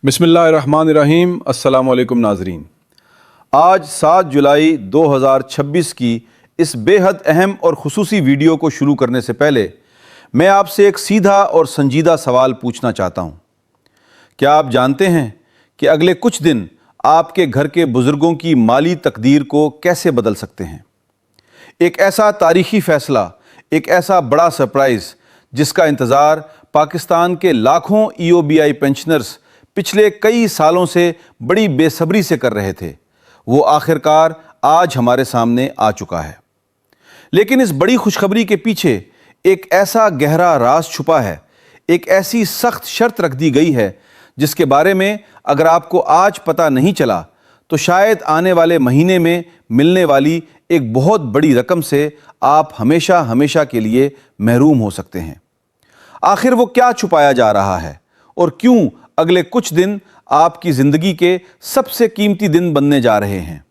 बिस्मिल्लाहिर्रहमानिर्रहीम। अस्सलाम वालेकुम नाजरीन। आज 7 जुलाई 2026 की इस बेहद अहम और ख़ुसूसी वीडियो को शुरू करने से पहले मैं आपसे एक सीधा और संजीदा सवाल पूछना चाहता हूँ। क्या आप जानते हैं कि अगले कुछ दिन आपके घर के बुज़ुर्गों की माली तकदीर को कैसे बदल सकते हैं? एक ऐसा तारीख़ी फ़ैसला, एक ऐसा बड़ा सरप्राइज़ जिसका इंतज़ार पाकिस्तान के लाखों EOBI पेंशनर्स पिछले कई सालों से बड़ी बेसब्री से कर रहे थे, वो आखिरकार आज हमारे सामने आ चुका है। लेकिन इस बड़ी खुशखबरी के पीछे एक ऐसा गहरा राज छुपा है, एक ऐसी सख्त शर्त रख दी गई है जिसके बारे में अगर आपको आज पता नहीं चला तो शायद आने वाले महीने में मिलने वाली एक बहुत बड़ी रकम से आप हमेशा हमेशा के लिए महरूम हो सकते हैं। आखिर वो क्या छुपाया जा रहा है और क्यों अगले कुछ दिन आपकी ज़िंदगी के सबसे कीमती दिन बनने जा रहे हैं,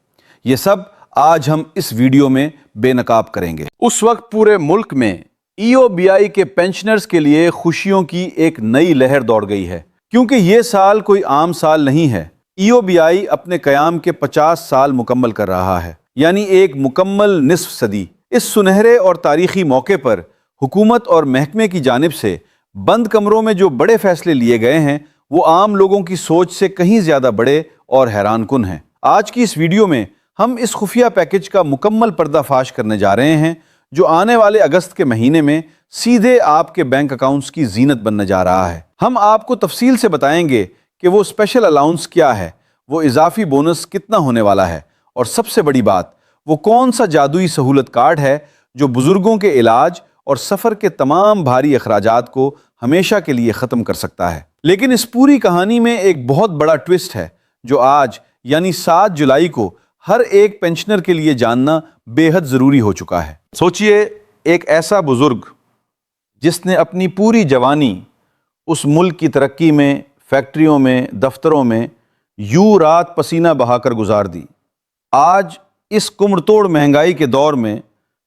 ये सब आज हम इस वीडियो में बेनकाब करेंगे। उस वक्त पूरे मुल्क में EOBI के पेंशनर्स के लिए खुशियों की एक नई लहर दौड़ गई है, क्योंकि ये साल कोई आम साल नहीं है। EOBI अपने क़याम के 50 साल मुकम्मल कर रहा है, यानी एक मुकम्मल निस्फ सदी। इस सुनहरे और तारीख़ी मौके पर हुकूमत और महकमे की जानिब से बंद कमरों में जो बड़े फैसले लिए गए हैं वो आम लोगों की सोच से कहीं ज़्यादा बड़े और हैरान कुन हैं। आज की इस वीडियो में हम इस खुफिया पैकेज का मुकम्मल पर्दाफाश करने जा रहे हैं जो आने वाले अगस्त के महीने में सीधे आपके बैंक अकाउंट्स की जीनत बनने जा रहा है। हम आपको तफसील से बताएंगे कि वो स्पेशल अलाउंस क्या है, वो इजाफी बोनस कितना होने वाला है, और सबसे बड़ी बात, वो कौन सा जादुई सहूलत कार्ड है जो बुज़ुर्गों के इलाज और सफ़र के तमाम भारी अखराजात को हमेशा के लिए ख़त्म कर सकता है। लेकिन इस पूरी कहानी में एक बहुत बड़ा ट्विस्ट है जो आज यानी 7 जुलाई को हर एक पेंशनर के लिए जानना बेहद ज़रूरी हो चुका है। सोचिए, एक ऐसा बुज़ुर्ग जिसने अपनी पूरी जवानी उस मुल्क की तरक्की में, फैक्ट्रियों में, दफ्तरों में यूं रात पसीना बहाकर गुजार दी, आज इस कुम्रतोड़ महंगाई के दौर में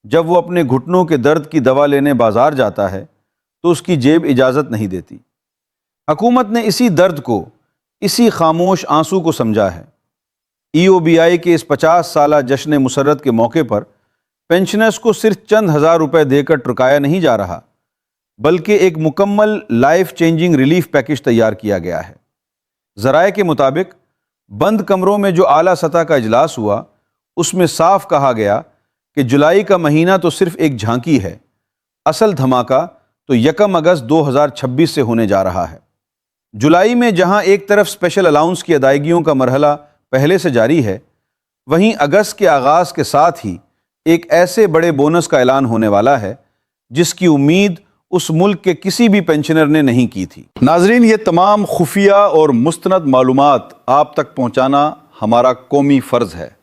जब वो अपने घुटनों के दर्द की दवा लेने बाज़ार जाता है तो उसकी जेब इजाज़त नहीं देती। हुकूमत ने इसी दर्द को, इसी खामोश आंसू को समझा है। EOBI के इस 50 साला जश्न मुसर्रत के मौके पर पेंशनर्स को सिर्फ चंद हज़ार रुपए देकर टुरकाया नहीं जा रहा, बल्कि एक मुकम्मल लाइफ चेंजिंग रिलीफ पैकेज तैयार किया गया है। ज़राए के मुताबिक बंद कमरों में जो आला सतह का इजलास हुआ उसमें साफ कहा गया कि जुलाई का महीना तो सिर्फ एक झांकी है, असल धमाका तो 1 अगस्त 2026 से होने जा रहा है। जुलाई में जहां एक तरफ स्पेशल अलाउंस की अदायगियों का मरहला पहले से जारी है, वहीं अगस्त के आगाज़ के साथ ही एक ऐसे बड़े बोनस का ऐलान होने वाला है जिसकी उम्मीद उस मुल्क के किसी भी पेंशनर ने नहीं की थी। नाजरीन, ये तमाम खुफिया और मुस्तनद मालूमात आप तक पहुँचाना हमारा कौमी फ़र्ज़ है,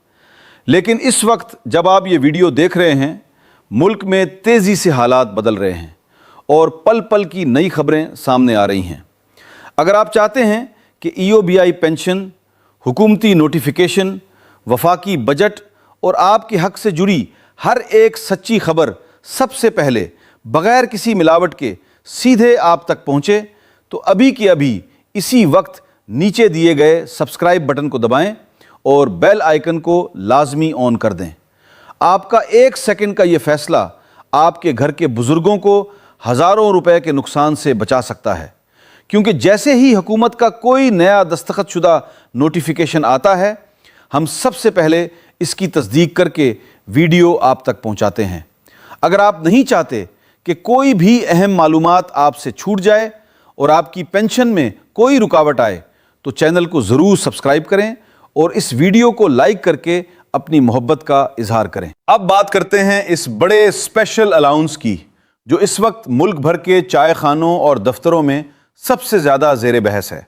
लेकिन इस वक्त जब आप ये वीडियो देख रहे हैं, मुल्क में तेज़ी से हालात बदल रहे हैं और पल पल की नई खबरें सामने आ रही हैं। अगर आप चाहते हैं कि EOBI पेंशन, हुकूमती नोटिफिकेशन, वफाकी बजट और आपके हक़ से जुड़ी हर एक सच्ची खबर सबसे पहले बग़ैर किसी मिलावट के सीधे आप तक पहुँचे, तो अभी की अभी इसी वक्त नीचे दिए गए सब्सक्राइब बटन को दबाएं और बेल आइकन को लाजमी ऑन कर दें। आपका 1 सेकंड का ये फ़ैसला आपके घर के बुज़ुर्गों को हज़ारों रुपए के नुकसान से बचा सकता है, क्योंकि जैसे ही हुकूमत का कोई नया दस्तखत शुदा नोटिफिकेशन आता है, हम सबसे पहले इसकी तस्दीक करके वीडियो आप तक पहुंचाते हैं। अगर आप नहीं चाहते कि कोई भी अहम मालूमात आपसे छूट जाए और आपकी पेंशन में कोई रुकावट आए, तो चैनल को ज़रूर सब्सक्राइब करें और इस वीडियो को लाइक करके अपनी मोहब्बत का इजहार करें। अब बात करते हैं इस बड़े स्पेशल अलाउंस की जो इस वक्त मुल्क भर के चाय खानों और दफ्तरों में सबसे ज़्यादा ज़ेर बहस है।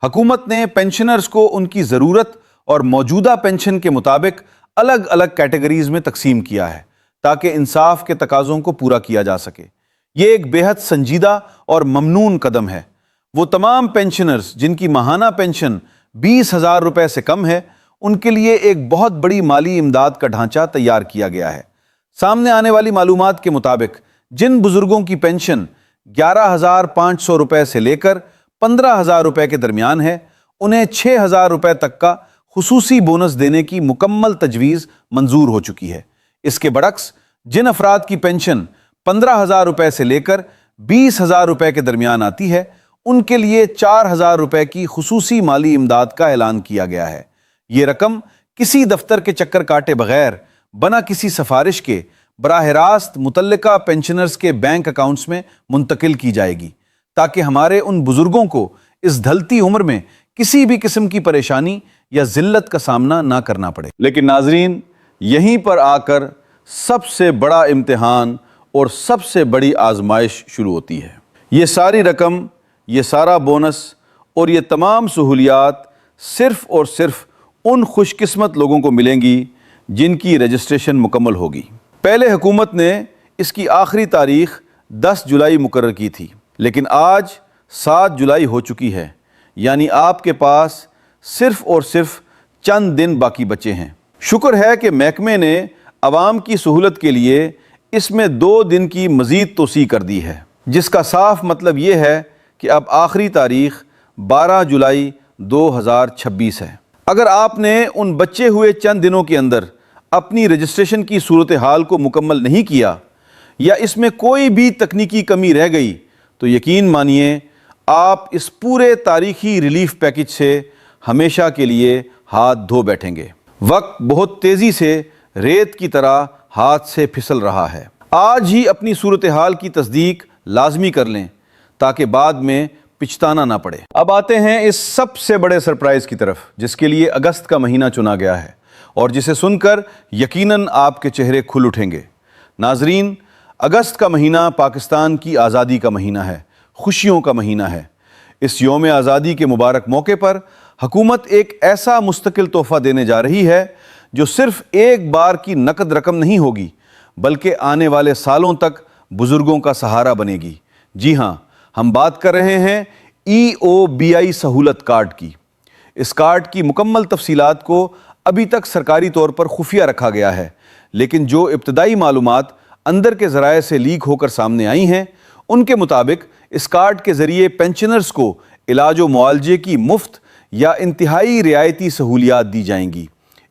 हुकूमत ने पेंशनर्स को उनकी ज़रूरत और मौजूदा पेंशन के मुताबिक अलग अलग कैटेगरीज़ में तकसीम किया है ताकि इंसाफ के तकाज़ों को पूरा किया जा सके। ये एक बेहद संजीदा और ममनून कदम है। वो तमाम पेंशनर्स जिनकी माहाना पेंशन 20,000 रुपये से कम है, उनके लिए एक बहुत बड़ी माली इमदाद का ढांचा तैयार किया गया है। सामने आने वाली मालूमात के मुताबिक जिन बुजुर्गों की पेंशन 11,500 रुपये से लेकर 15,000 रुपये के दरमियान है, انہیں 6,000 روپے تک کا خصوصی بونس دینے کی مکمل تجویز منظور ہو چکی ہے۔ اس کے برعکس جن افراد کی پینشن 15,000 روپے سے لے کر 20,000 روپے کے درمیان آتی ہے، ان کے لیے 4,000 روپے کی خصوصی مالی امداد کا اعلان کیا گیا ہے۔ یہ رقم کسی دفتر کے چکر کاٹے بغیر بنا کسی سفارش کے براہ راست متعلقہ پینشنرز کے بینک اکاؤنٹس میں منتقل کی جائے گی، تاکہ ہمارے ان بزرگوں کو اس ڈھلتی عمر میں کسی بھی قسم کی پریشانی یا ذلت کا سامنا نہ کرنا پڑے۔ لیکن ناظرین، یہیں پر آ کر سب سے بڑا امتحان اور سب سے بڑی آزمائش شروع ہوتی ہے۔ یہ ساری رقم، یہ سارا بونس اور یہ تمام سہولیات صرف اور صرف ان خوش قسمت لوگوں کو ملیں گی جن کی رجسٹریشن مکمل ہوگی۔ پہلے حکومت نے اس کی آخری تاریخ 10 جولائی مقرر کی تھی، لیکن آج 7 جولائی ہو چکی ہے، یعنی آپ کے پاس صرف اور صرف چند دن باقی بچے ہیں۔ شکر ہے کہ محکمے نے عوام کی سہولت کے لیے اس میں 2 دن کی مزید توسیع کر دی ہے، جس کا صاف مطلب یہ ہے کہ اب آخری تاریخ 12 جولائی 2026 ہے۔ اگر آپ نے ان بچے ہوئے چند دنوں کے اندر اپنی رجسٹریشن کی صورتحال کو مکمل نہیں کیا یا اس میں کوئی بھی تکنیکی کمی رہ گئی تو یقین مانیے آپ اس پورے تاریخی ریلیف پیکج سے ہمیشہ کے لیے ہاتھ دھو بیٹھیں گے۔ وقت بہت تیزی سے ریت کی طرح ہاتھ سے پھسل رہا ہے۔ آج ہی اپنی صورتحال کی تصدیق لازمی کر لیں تاکہ بعد میں پچھتانا نہ پڑے۔ اب آتے ہیں اس سب سے بڑے سرپرائز کی طرف، جس کے لیے اگست کا مہینہ چنا گیا ہے اور جسے سن کر یقیناً آپ کے چہرے کھل اٹھیں گے۔ ناظرین، اگست کا مہینہ پاکستان کی آزادی کا مہینہ ہے، خوشیوں کا مہینہ ہے۔ اس یوم آزادی کے مبارک موقع پر حکومت ایک ایسا مستقل تحفہ دینے جا رہی ہے جو صرف ایک بار کی نقد رقم نہیں ہوگی، بلکہ آنے والے سالوں تک بزرگوں کا سہارا بنے گی۔ جی ہاں، ہم بات کر رہے ہیں EOBI سہولت کارڈ کی۔ اس کارڈ کی مکمل تفصیلات کو ابھی تک سرکاری طور پر خفیہ رکھا گیا ہے، لیکن جو ابتدائی معلومات اندر کے ذرائع سے لیک ہو کر سامنے آئی ہیں، ان کے مطابق اس کارڈ کے ذریعے پینشنرز کو علاج و معالجے کی مفت یا انتہائی رعایتی سہولیات دی جائیں گی۔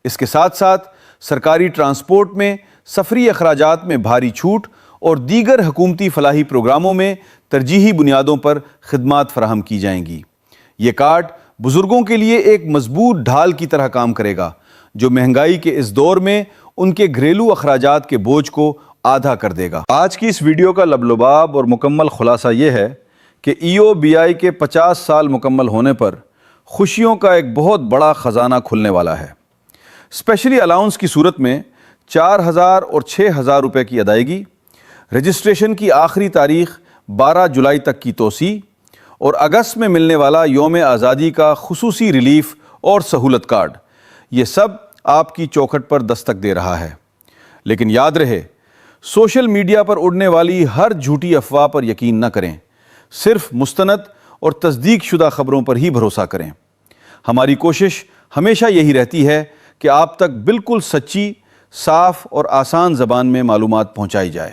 اس کے ساتھ ساتھ سرکاری ٹرانسپورٹ میں سفری اخراجات میں بھاری چھوٹ اور دیگر حکومتی فلاحی پروگراموں میں ترجیحی بنیادوں پر خدمات فراہم کی جائیں گی۔ یہ کارڈ بزرگوں کے لیے ایک مضبوط ڈھال کی طرح کام کرے گا، جو مہنگائی کے اس دور میں ان کے گھریلو اخراجات کے بوجھ کو آدھا کر دے گا۔ آج کی اس ویڈیو کا لب لباب اور مکمل خلاصہ یہ ہے کہ EOBI کے 50 سال مکمل ہونے پر خوشیوں کا ایک بہت بڑا خزانہ کھلنے والا ہے۔ اسپیشلی الاؤنس کی صورت میں 4,000 اور 6,000 روپے کی ادائیگی، رجسٹریشن کی آخری تاریخ 12 جولائی تک کی توسیع اور اگست میں ملنے والا یوم آزادی کا خصوصی ریلیف اور سہولت کارڈ، یہ سب آپ کی چوکھٹ پر دستک دے رہا ہے۔ لیکن یاد رہے، سوشل میڈیا پر اڑنے والی ہر جھوٹی افواہ پر یقین نہ کریں، صرف مستند اور تصدیق شدہ خبروں پر ہی بھروسہ کریں۔ ہماری کوشش ہمیشہ یہی رہتی ہے کہ آپ تک بالکل سچی، صاف اور آسان زبان میں معلومات پہنچائی جائے۔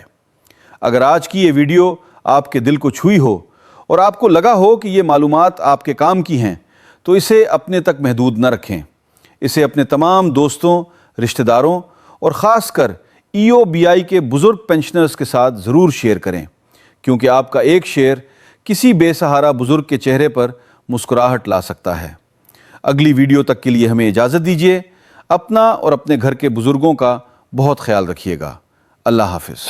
اگر آج کی یہ ویڈیو آپ کے دل کو چھوئی ہو اور آپ کو لگا ہو کہ یہ معلومات آپ کے کام کی ہیں، تو اسے اپنے تک محدود نہ رکھیں۔ اسے اپنے تمام دوستوں، رشتہ داروں اور خاص کر EOBI کے بزرگ پینشنرز کے ساتھ ضرور شیئر کریں، کیونکہ آپ کا ایک شیئر کسی بے سہارا بزرگ کے چہرے پر مسکراہٹ لا سکتا ہے۔ اگلی ویڈیو تک کے لیے ہمیں اجازت دیجیے۔ اپنا اور اپنے گھر کے بزرگوں کا بہت خیال رکھیے گا۔ اللہ حافظ۔